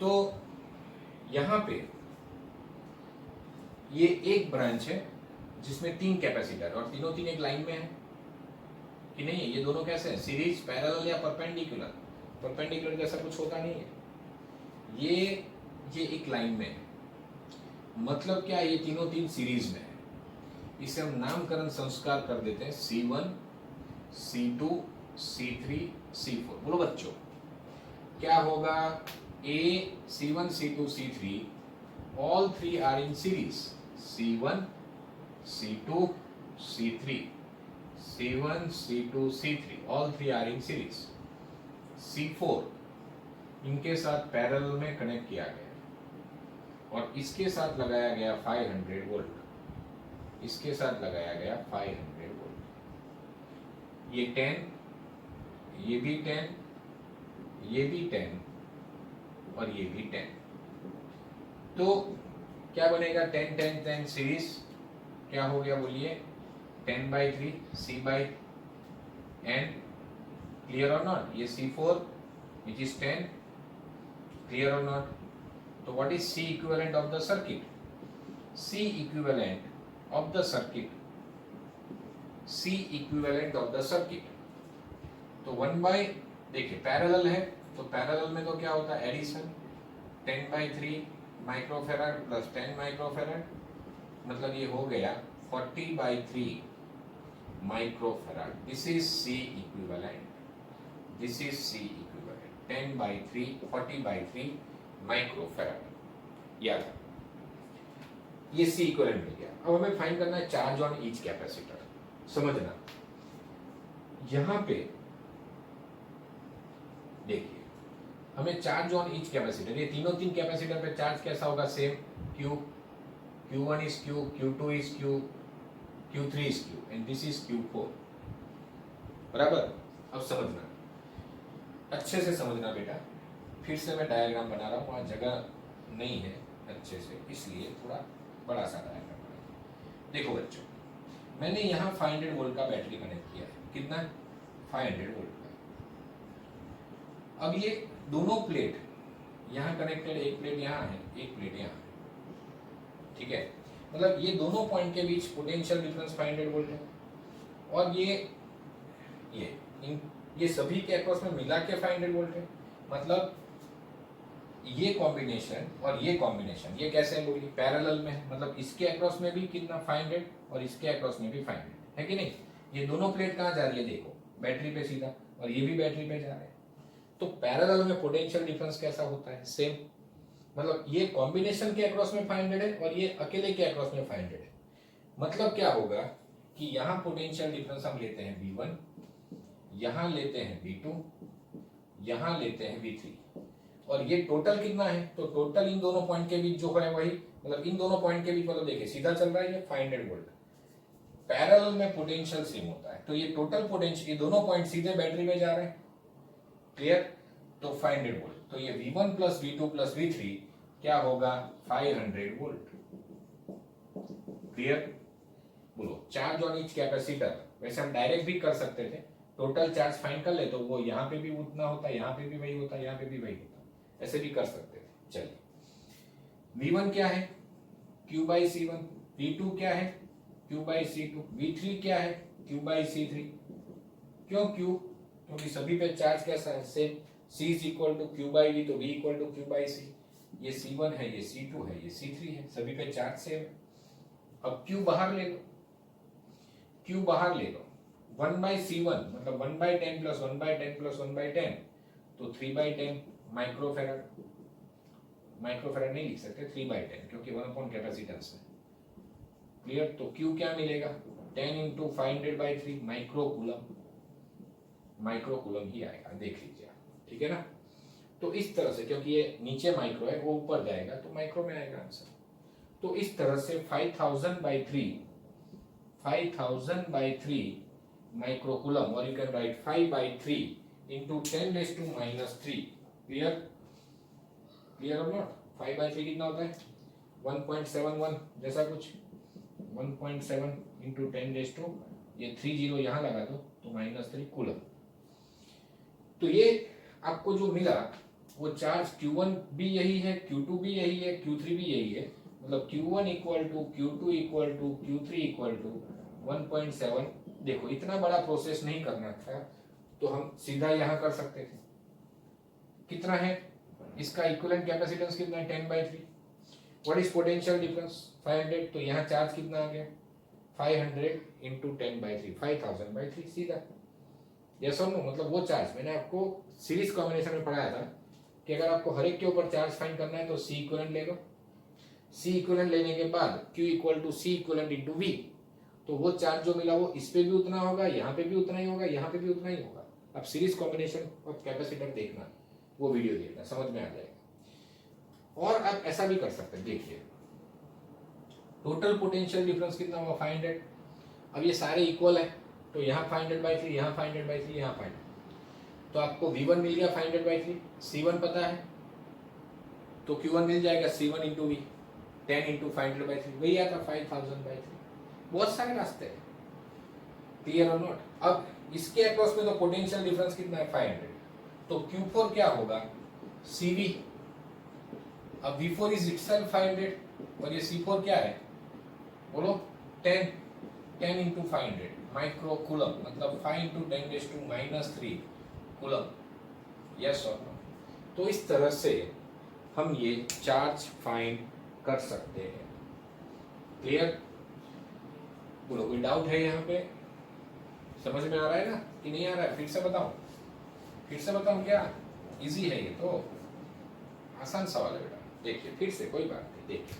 तो यहां पे ये एक ब्रांच है जिसमें 3 कैपेसिटर, और तीनों तीन एक लाइन में है कि नहीं? ये दोनों कैसे हैं? सीरीज, पैरेलल या परपेंडिकुलर? परपेंडिकुलर जैसा कुछ होता नहीं है। ये एक लाइन में है, मतलब क्या? ये तीनों तीन सीरीज में है। इसे हम नामकरण संस्कार कर देते हैं C1, C2, C3, C4। बोलो बच्चों, क्या होगा? A, C1, C2, C3, all three are in series। C1, C2, C3, C1, C2, C3, all three are in series। C4 इनके साथ पैरेलल में कनेक्ट किया गया, और इसके साथ लगाया गया 500 वोल्ट, इसके साथ लगाया गया 500 वोल्ट। ये 10, ये भी 10, ये भी 10, और ये भी 10। तो क्या बनेगा? 10 10 10 सीरीज क्या हो गया? बोलिए 10/3 C/n। क्लियर और नॉट? ये C4 which is 10, clear or not? तो what is C equivalent of the circuit? C equivalent of the circuit, C equivalent of the circuit, तो 1 by, देखिए पैरेलल है तो पैरेलल में तो क्या होता है? एडिशन, 10/3 माइक्रोफेराड प्लस 10 माइक्रोफेराड, मतलब ये हो गया 40/3 microfarad. This is C equivalent, this is C equivalent 10/3 40/3 microfarad. याद ये सी इक्विवेलेंट मिल गया। अब हमें फाइंड करना है चार्ज ऑन ईच कैपेसिटर। समझना, यहां पे देखिए हमें चार्ज ऑन ईच कैपेसिटर, ये तीनों तीन कैपेसिटर पे चार्ज कैसा होगा, same Q, Q1 is Q, Q2 is Q, Q3 is Q and this is Q4। बराबर। अब समझना, अच्छे से समझना बेटा, फिर से मैं डायग्राम बना रहा हूँ, वहाँ जगह नहीं है अच्छे से, इसलिए थोड़ा बड़ा सा डायग्राम बना। देखो बच्चों, मैंने यहाँ 500 वोल्ट का बैटरी कनेक्ट किया है। कितना? 500 वोल्ट का। अब ये दोनों प्लेट यहाँ कनेक्टेड, एक प्लेट यहाँ है, एक प्लेट यहाँ है, ठीक है। मतलब ये दोनों पॉइंट के बीच पोटेंशियल डिफरेंस 500 वोल्ट है, और ये सभी के अक्रॉस में मिला के 500 वोल्ट है। मतलब ये कॉम्बिनेशन और ये कॉम्बिनेशन, ये कैसे है बोलिए, पैरेलल में है। मतलब इसके अक्रॉस में भी कितना 500 और इसके अक्रॉस में भी 500 है कि नहीं। ये दोनों प्लेट कहाँ जा रही है, देखो बैटरी पे सीधा, और ये भी बैटरी पे जा रहे हैं। तो पैरेलल में पोटेंशियल डिफरेंस कैसा होता है, सेम। मतलब ये कॉम्बिनेशन के अक्रॉस में 500 है और ये अकेले के अक्रॉस में 500 है। मतलब क्या होगा कि यहाँ पोटेंशियल डिफरेंस हम लेते हैं V1, यहाँ लेते हैं V2, यहाँ लेते हैं V3, और ये टोटल कितना है, तो टोटल इन दोनों पॉइंट के बीच जो है वही, मतलब इन दोनों पॉइंट के बीच, मतलब देखिए सीधा चल रहा है ये 500 वोल्ट, पैरेलल में पोटेंशियल सेम होता है। तो ये टोटल पोटेंशियल, ये दोनों पॉइंट सीधे बैटरी में जा रहे हैं, क्लियर। तो 500 वोल्ट, तो ये V1 plus V2 plus V3 क्या होगा, 500 वोल्ट। क्लियर। बोलो, चार्ज ऑन ईच कैपेसिटर, वैसे हम डायरेक्ट भी कर सकते थे, टोटल चार्ज फाइंड कर ले तो वो यहाँ पे भी उतना होता, यहाँ पे भी वही होता, यहाँ पे भी वही होता, ऐसे भी कर सकते थे। चलिए, V1 क्या है, Q/C1, V2 क्या है, Q/C2, V3 क्या है, Q/C3। क्यों Q? क्योंकि सभी पे चार्ज कैसा है, same. C is equal to Q/V, तो V इक्वल टू Q/C। ये C1 है, ये C2 है, ये C3 है, सभी पे चार्ज सेम है। अब Q बाहर ले लो, Q बाहर ले लो, 1/C1 मतलब 1/10 प्लस 1/10 प्लस 1/10, तो 3/10 माइक्रोफेराड। माइक्रोफेराड नहीं लिख सकते, 3/10, क्योंकि 1 कैपेसिटेंस है। क्लियर। तो Q क्या मिलेगा, 10 इंटू 500/3 माइक्रोकूलम। माइक्रोकूलम ही आएगा, देख लीजिए, ठीक है ना। तो इस तरह से, क्योंकि ये नीचे माइक्रो है, वो ऊपर जाएगा तो माइक्रो में आएगा आंसर। तो इस तरह से 5000/3 माइक्रोकूलम, और you can write 5/3 into 10⁻³ clear. Clear और नॉट। 5/3 कितना होता है, 1.71 जैसा कुछ, 1.7 इंटू 10⁻, ये 30 यहाँ लगा दो तो -3 कूलम। तो ये आपको जो मिला वो चार्ज Q1 भी यही है, Q2 भी यही है, Q3 भी यही है। मतलब Q1 equal to Q2 equal to Q3 equal to 1.7। देखो, इतना बड़ा प्रोसेस नहीं करना था, तो हम सीधा यहाँ कर सकते थे। कितना है इसका इक्विवेलेंट कैपेसिटेंस, कितना है, 10/3। What is potential difference, 500। तो यहाँ चार्ज कितना आ गया, 500 इंटू 10/3, 5000/3, सीधा। यस और नो। मतलब वो चार्ज मैंने आपको सीरीज कॉम्बिनेशन में पढ़ाया था कि अगर आपको हर एक के ऊपर चार्ज फाइंड करना है तो C इक्विवेलेंट ले लो। C इक्विवेलेंट लेने के बाद Q equal to C equivalent into V, तो वो चार्ज जो मिला वो इस पे भी उतना होगा, यहाँ पे भी उतना ही होगा, यहाँ पे भी उतना ही होगा। अब सीरीज कॉम्बिनेशन ऑफ कैपेसिटर देखना, वो वीडियो देखना, समझ में आ जाएगा। और आप ऐसा भी कर सकते हैं, देखिए टोटल पोटेंशियल डिफरेंस कितना हुआ, 500। अब ये सारे इक्वल है, तो यहाँ 500/3, यहाँ 500/3, यहाँ 500, तो आपको V1 मिल गया 500/3, C1 पता है तो Q1 मिल जाएगा C1 इंटू V, 10 इंटू 500/3, वही आता 5000/3। बहुत सारे रास्ते हैं, क्लियर और नॉट। अब इसके अक्रॉस में तो पोटेंशियल डिफरेंस कितना है, 500, तो Q4 क्या होगा, CV। अब V4 इज इटसेल्फ 500 और ये C4 क्या है, बोलो, 10 इंटू 500 माइक्रोकूलम, मतलब 5 इंटू 10⁻³ कूलम। यस और नो। तो इस तरह से हम ये चार्ज फाइंड कर सकते हैं। क्लियर? बोलो कोई डाउट है यहाँ पे? समझ में आ रहा है ना कि नहीं आ रहा है? फिर से बताऊं? फिर से बताऊं क्या? इजी है ये तो, आसान सवाल है बेटा। देखिए फिर से, कोई बात नहीं। देखिए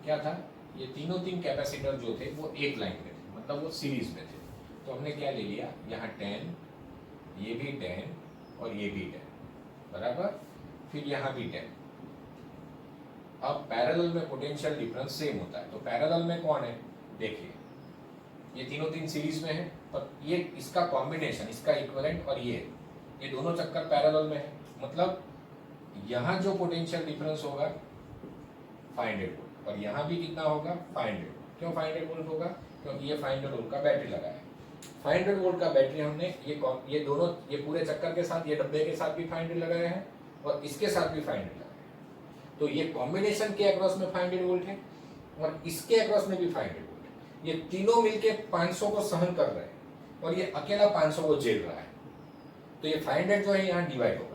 क्या था, ये तीनों तीन कैपेसिटर जो थे वो एक लाइन में थे, मतलब वो सीरीज में थे। तो हमने क्या ले लिया, यहाँ 10, ये भी 10 और ये भी 10, बराबर। फिर यहाँ भी 10। अब पैरेलल में पोटेंशियल डिफरेंस सेम होता है, तो पैरेलल में कौन है? देखिए ये तीनों तीन सीरीज में है, पर ये इसका कॉम्बिनेशन, इसका इक्विवेलेंट और ये दोनों चक्कर पैरेलल में है। मतलब यहाँ जो पोटेंशियल डिफरेंस होगा 500 वोल्ट, और यहाँ भी कितना होगा 500। क्यों 500 वोल्ट होगा? क्योंकि ये 500 वोल्ट का बैटरी लगा है। 500 वोल्ट का बैटरी हमने ये दोनों, ये पूरे चक्कर के साथ, ये डब्बे के साथ भी 500 लगाए हैं और इसके साथ भी 500 लगाए हैं। तो ये कॉम्बिनेशन के अक्रॉस में 500 वोल्ट है और इसके अक्रॉस में भी 500 वोल्ट है। ये तीनों मिलके 500 को सहन कर रहे हैं और ये अकेला 500 को झेल रहा है। तो ये 500 जो है यहाँ डिवाइड होगा।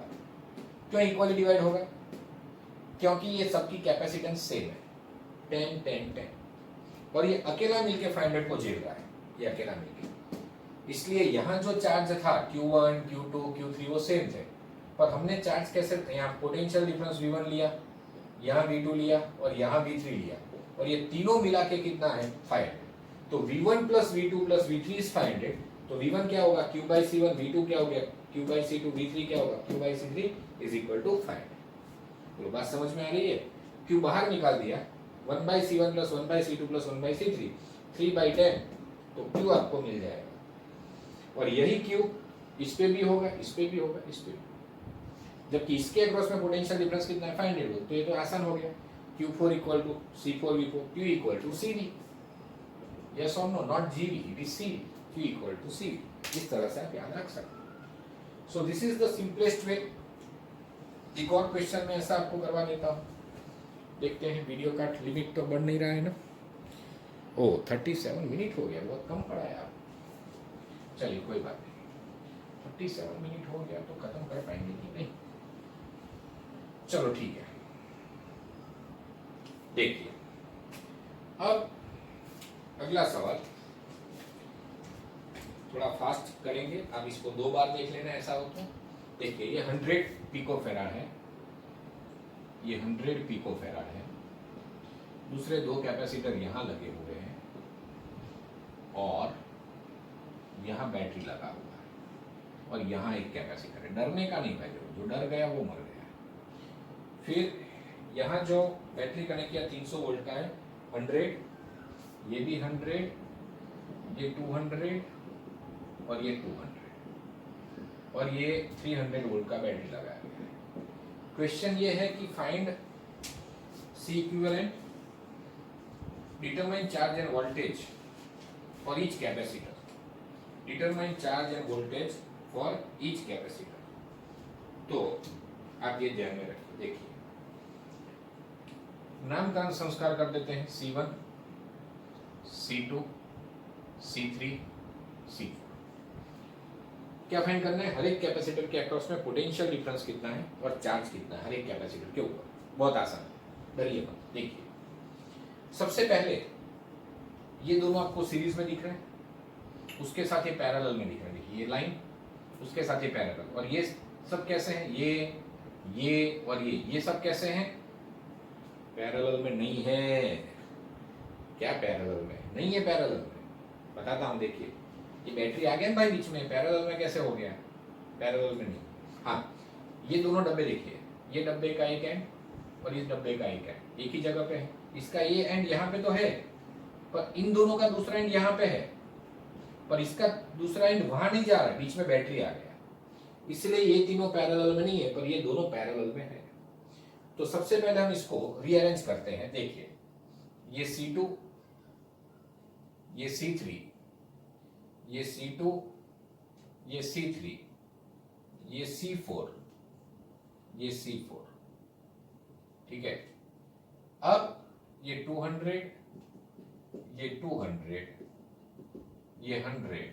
क्यों इक्वली डिवाइड होगा? क्योंकि ये सबकी कैपेसिटेंस सेम है, 10 10 10, और ये अकेला मिलके 500 को झेल रहा है, ये अकेला मिलके। इसलिए यहाँ जो चार्ज था Q1 Q2 Q3 वो सेम थे, पर हमने चार्ज कैसे, यहाँ पोटेंशियल डिफरेंस V1 लिया, यहाँ V2 लिया और यहाँ V3 लिया, और ये तीनों मिला के कितना है 500। तो V1 plus V2 plus V3 is 500। तो V1 क्या होगा Q by C1, V2 क्या हो गया Q by C2, V3 क्या होगा Q by C3 is equal to 500। तो बात समझ में आ रही है? Q बाहर निकाल दिया, 1 by C1 plus 1 by C2 plus 1 by C3, 3 by 10, तो Q आपको मिल जाएगा। और यही Q इस पे भी होगा, इस पे भी होगा, इस पे भी। जबकि इसके अक्रॉस में पोटेंशियल डिफरेंस कितना है 500 वोल्ट, तो ये तो आसान हो गया। Q4 equal to C4V4, Q equal to CV। Yes और no? Not GV, it is CV। Q equal to CV। इस तरह से आप याद रख सकते हैं। So this is the simplest way. एक और क्वेश्चन में ऐसा आपको करवा देता हूँ, देखते हैं। वीडियो का लिमिट तो बढ़ नहीं रहा है ना? ओ 37 मिनट हो गया, बहुत कम पड़ा है आप। चलिए कोई बात नहीं, 37 मिनट हो गया तो खत्म कर पाएंगे कि नहीं? चलो ठीक है। देखिए अब अगला सवाल थोड़ा फास्ट करेंगे, आप इसको 2 बार देख लेना ऐसा हो तो। देखिए ये 100 पिकोफेराड है, ये 100 पिकोफेराड है। दूसरे 2 कैपेसिटर यहाँ लगे हुए हैं और यहाँ बैटरी लगा हुआ है और यहाँ एक कैपेसिटर है। डरने का नहीं भाई, जो डर गया वो मर गया। फिर यहाँ जो बैटरी कनेक्ट किया 300 वोल्ट का है, 100, ये भी 100, ये 200 और ये 200, और ये 300 वोल्ट का बैटरी लगाया गया है। क्वेश्चन ये है कि find C equivalent, determine charge end voltage for each capacitor, determine charge end voltage for each capacitor. तो आप ये ध्यान में रखिए। देखिए नामकरण संस्कार कर देते हैं, C1 C2 C3 C4। क्या फाइंड करना है? हर एक कैपेसिटर के अक्रॉस में पोटेंशियल डिफरेंस कितना है और चार्ज कितना है हर एक कैपेसिटर के ऊपर। बहुत आसान है, डरिए मत। देखिए सबसे पहले ये दोनों आपको सीरीज में दिख रहे हैं, उसके साथ ये पैरेलल में दिख रहे हैं। देखिए ये लाइन, उसके साथ ये पैरेलल, और ये सब कैसे हैं? ये और ये सब कैसे हैं? पैरेलल में नहीं है। क्या पैरेलल में नहीं है? पैरेलल में बताता हूं। देखिए ये बैटरी आ गया भाई बीच में, पैरेलल में कैसे हो गया? पैरेलल में नहीं। हाँ ये दोनों डब्बे देखिए, ये डब्बे का एक एंड और इस डब्बे का एक एंड एक ही जगह पे है। इसका ये एंड यहाँ पे तो है, पर इन दोनों का दूसरा एंड यहाँ पे है, पर इसका दूसरा एंड वहां नहीं जा रहा है, बीच में बैटरी आ गया। इसलिए ये तीनों पैरेलल में नहीं है, पर ये दोनों पैरेलल में है। तो सबसे पहले हम इसको रीअरेंज करते हैं। देखिए ये C2, ये C3, ये C2, ये C3, ये C4, ये C4, ठीक है। अब ये 200, ये 200, ये 100,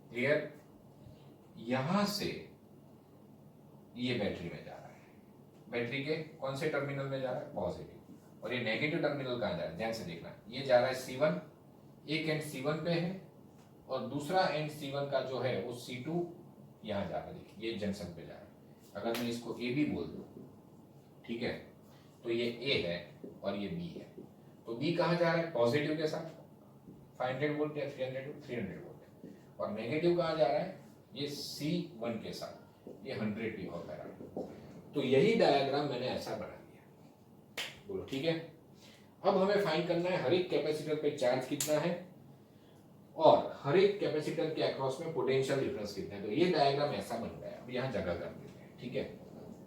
क्लियर? यहां से ये बैटरी में जा रहा है, बैटरी के कौन से टर्मिनल में जा रहा है, पॉजिटिव। और ये नेगेटिव टर्मिनल कहाँ जा रहा है, ध्यान से देखना, ये जा रहा है C1, एक एंड C1 पे है और दूसरा एंड C1 का जो है वो C2 यहाँ जा रहा है, देखिए ये जंक्शन पे जा रहा है। अगर मैं इसको A भी बोल दूँ, ठीक है, तो ये A है और ये B है, तो B कहाँ जा रहा है, पॉजिटिव के साथ 500 वोल्ट या 300 वोल्ट, और नेगेटिव कहाँ जा रहा है, ये C1 के साथ ये 100 पिकोफैराड। तो यही डायग्राम मैंने ऐसा बना दिया, बोलो ठीक है। अब हमें फाइंड करना है हर एक कैपेसिटर पे चार्ज कितना है और हर एक कैपेसिटर के अक्रॉस में पोटेंशियल डिफरेंस कितना है। तो ये डायग्राम ऐसा बन गया। अब यहाँ जगह कर देते हैं, ठीक है।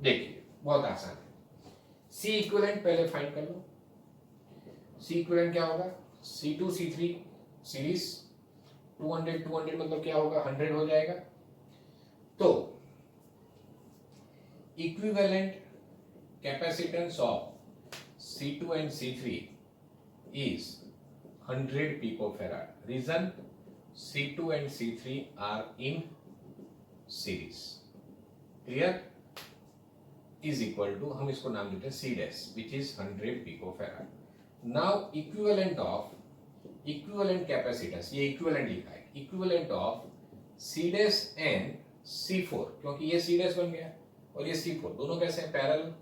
देखिए बहुत आसान है, C इक्विवेलेंट पहले फाइंड कर लो। C इक्विवेलेंट क्या होगा, C2 C3 सीरीज 200 मतलब क्या होगा, 100 हो जाएगा। तो equivalent capacitance of C2 and C3 is 100 picofarad. Reason, C2 and C3 are in series. Clear? Is equal to, हम इसको नाम देते हैं C dash, which is 100 picofarad. Now equivalent of equivalent capacitance, ये equivalent लिखा है, equivalent of C dash and C4, क्योंकि ये C dash बन गया और ये C4 दोनों कैसे हैं, parallel,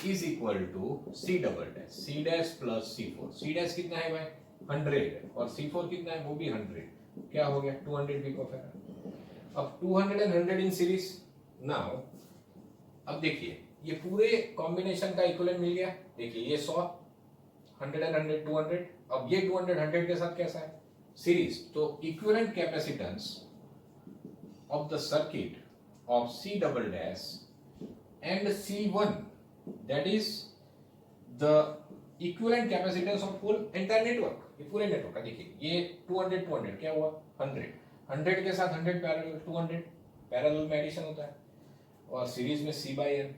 is equal to C double dash, C dash plus C4। C dash कितना है भाई, 100 और C4 कितना है, वो भी 100, क्या हो गया 200 पिकोफैराड। अब 200 and 100 इन सीरीज। नाउ अब देखिए ये पूरे कॉम्बिनेशन का इक्विवेलेंट मिल गया। देखिए ये 100, 100 and 100 200, अब ये 200 100 के साथ कैसा है, सीरीज। तो equivalent capacitance of the circuit of C double dash and C1, that is the equivalent capacitance of full entire network, ये पूरे नेटवर्क का। देखिए ये 200 क्या हुआ, 100 के साथ 100 पैरेलल, 200 पैरेलल में एडिशन होता है, और सीरीज में C/N,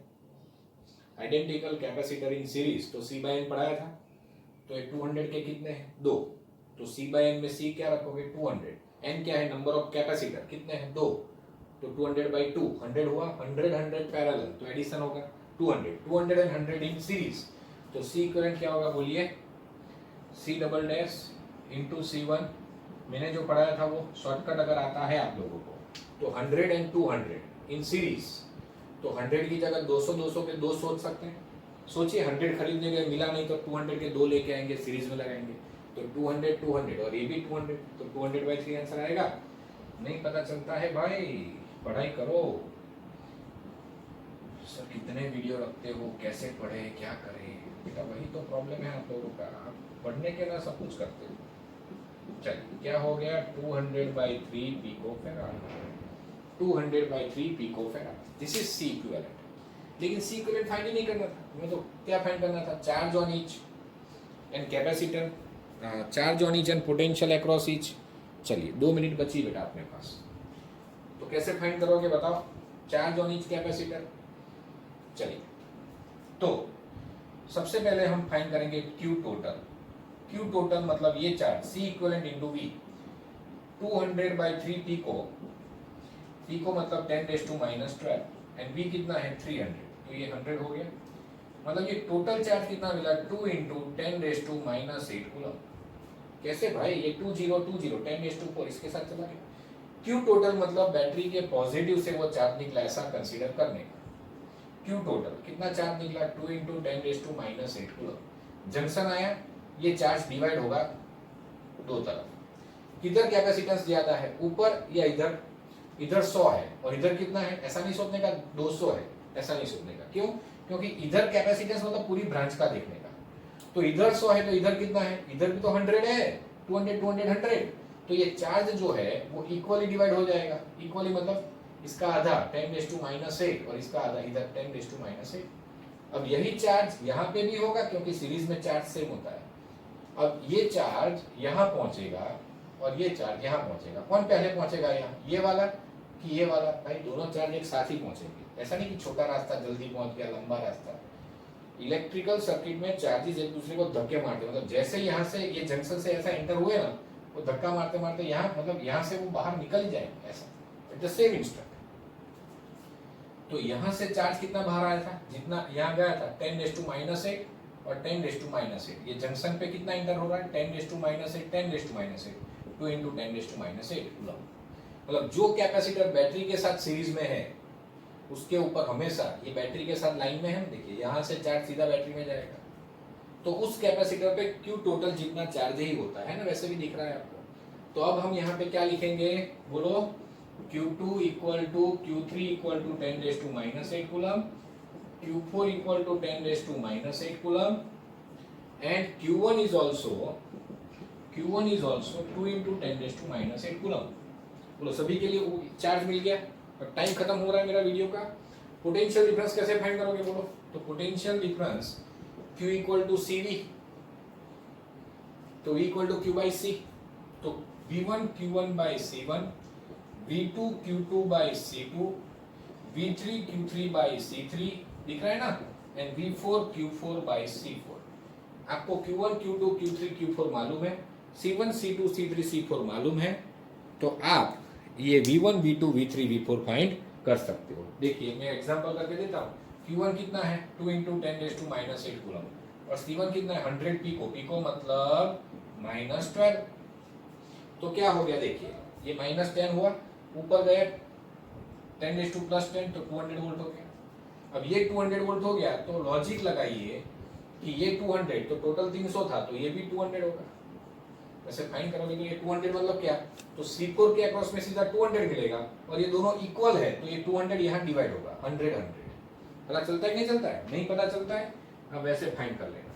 identical capacitor in series, तो C/N पढ़ाया था। तो ये 200 के कितने हैं, 2, तो C/N में C क्या रखोगे, 200, N क्या है, नंबर ऑफ कैपेसिटर कितने हैं, 2, तो 200/2 100 हुआ, 100 पैरेलल, तो एडिशन होगा 200 and 100 इन सीरीज। तो C इक्विवेलेंट क्या होगा, बोलिए, C double dash into C1, मैंने जो पढ़ाया था वो शॉर्टकट अगर आता है आप लोगों को, तो 100 and 200 इन सीरीज। तो 100 की जगह 200 के 2 सोच सकते हैं। सोचिए 100 खरीदने गए, मिला नहीं, तो 200 के 2 लेके आएंगे, सीरीज में लगाएंगे, तो 200 और ये भी 200, तो 200/3 आंसर आएगा। नहीं पता चलता है भाई, पढ़ाई करो। सर कितने वीडियो रखते हो, कैसे पढ़े, क्या करें बेटा, वही तो प्रॉब्लम है आप लोगों का, आप पढ़ने के ना सब कुछ करते हो। चलिए क्या हो गया, 200/3 picofarad, 200/3 picofarad, this is C equivalent. लेकिन C इक्विवेलेंट फाइंड ही नहीं करना था, हमें तो क्या फाइंड करना था, charge on each and capacitor, charge on each and potential across each. चलिए 2 मिनट बची बेटा अपने पास, तो कैसे फाइंड करोगे बताओ, चार्ज ऑन ईच कैपेसिटर। चलिए तो सबसे पहले हम फाइंड करेंगे Q टोटल। Q टोटल मतलब ये charge C equivalent into V, 200/3 pico, pico मतलब 10⁻⁻12 एंड V कितना है 300, तो ये 100 हो गया। मतलब ये टोटल चार्ज कितना मिला, 2 × 10⁻⁸ कूलम। कैसे भाई, ये 2020 10⁻4 इसके साथ चला गया। Q टोटल मतलब बैटरी के पॉजिटिव से वो चार्ज निकला, ऐसा कंसीडर करने का। Q टोटल कितना चार्ज निकला, 2 × 10⁻⁸ कूलम। जंक्शन आया, ये चार्ज डिवाइड होगा दो तरफ, किधर कैपेसिटेंस ज्यादा है, ऊपर या इधर, इधर 100 है और इधर कितना है, ऐसा नहीं सोचने का 200 है, ऐसा नहीं सोचने का। क्यों, क्योंकि इधर कैपेसिटेंस मतलब पूरी ब्रांच का देखने का, तो इधर 100 है तो इधर कितना है, इधर भी तो 100 है, 200 100, तो ये चार्ज जो है वो इक्वली डिवाइड हो जाएगा। इक्वली मतलब इसका आधा 10⁻⁸ और इसका आधा इधर 10⁻⁸। अब यही चार्ज यहाँ पे भी होगा क्योंकि सीरीज में चार्ज सेम होता है। अब ये चार्ज यहाँ पहुंचेगा और ये चार्ज यहाँ पहुंचेगा, कौन पहले पहुंचेगा यहाँ, ये वाला कि ये वाला, भाई दोनों चार्ज एक साथ ही पहुंचेंगे। ऐसा नहीं कि छोटा रास्ता जल्दी पहुंच गया, लंबा रास्ता। इलेक्ट्रिकल सर्किट में चार्जेस एक दूसरे को धक्के मारते, मतलब जैसे यहाँ से ये जंक्शन से ऐसा एंटर हुए ना, वो धक्का मारते मारते यहाँ, मतलब यहाँ से वो बाहर निकल ही जाएंगे, ऐसा इट द सेम इंस्टेंट। तो यहाँ से चार्ज कितना बाहर आया था, जितना यहाँ गया था 10⁻⁻8 और 10⁻⁸ ये जंक्शन पे कितना इंटर हो रहा है 10⁻⁸ 10⁻⁸ 2 × 10⁻⁸ कूलम। मतलब जो कैपेसिटर बैटरी के साथ सीरीज में है उसके ऊपर हमेशा ये बैटरी के साथ लाइन में है, देखिए यहाँ से चार्ज सीधा बैटरी में जाएगा, तो उस कैपेसिटर पे Q टोटल जितना चार्ज ही होता है ना, वैसे भी दिख रहा है आपको। तो अब हम यहाँ पे क्या लिखेंगे, बोलो Q2 = Q3 = 10⁻⁸ coulomb, Q4 = 10⁻⁸ coulomb, and Q1 is also 2 × 10⁻⁸ coulomb. बोलो सभी के लिए चार्ज मिल गया। और टाइम खत्म हो रहा है मेरा वीडियो का। पोटेंशियल डिफरेंस कैसे फाइंड करोगे बोलो, तो पोटेंशियल डिफरेंस Q = CV, तो V = Q/C, तो V1 Q1/C1, V2 Q2/C2, V3 Q3/C3, दिख रहा है ना, एंड V4 Q4/C4। आपको Q1 Q2 Q3 Q4 मालूम है, C1 C2 C3 C4 मालूम है, तो आप ये V1 V2 V3 V4 find कर सकते हो। देखिए मैं एग्जांपल करके देता हूँ। Q1 कितना है 2 × 10⁻⁸ कूलम, और C1 कितना है 100 पिको, पिको मतलब -12। तो क्या हो गया देखिए, ये -10 हुआ, ऊपर गया 10⁻+10 तो 200 वोल्ट हो गया। अब ये 200 वोल्ट हो गया तो लॉजिक लगाइए कि ये 200 तो टोटल 300 था, तो ये भी 200 होगा। वैसे फाइंड करोगे तो ये 200 मतलब क्या, तो C4 के अक्रॉस में सीधा 200 मिलेगा, और ये दोनों इक्वल है तो ये 200 यहाँ डिवाइड होगा 100 100। पता चलता है कि नहीं चलता है, नहीं पता चलता है, अब वैसे फाइंड कर लेना।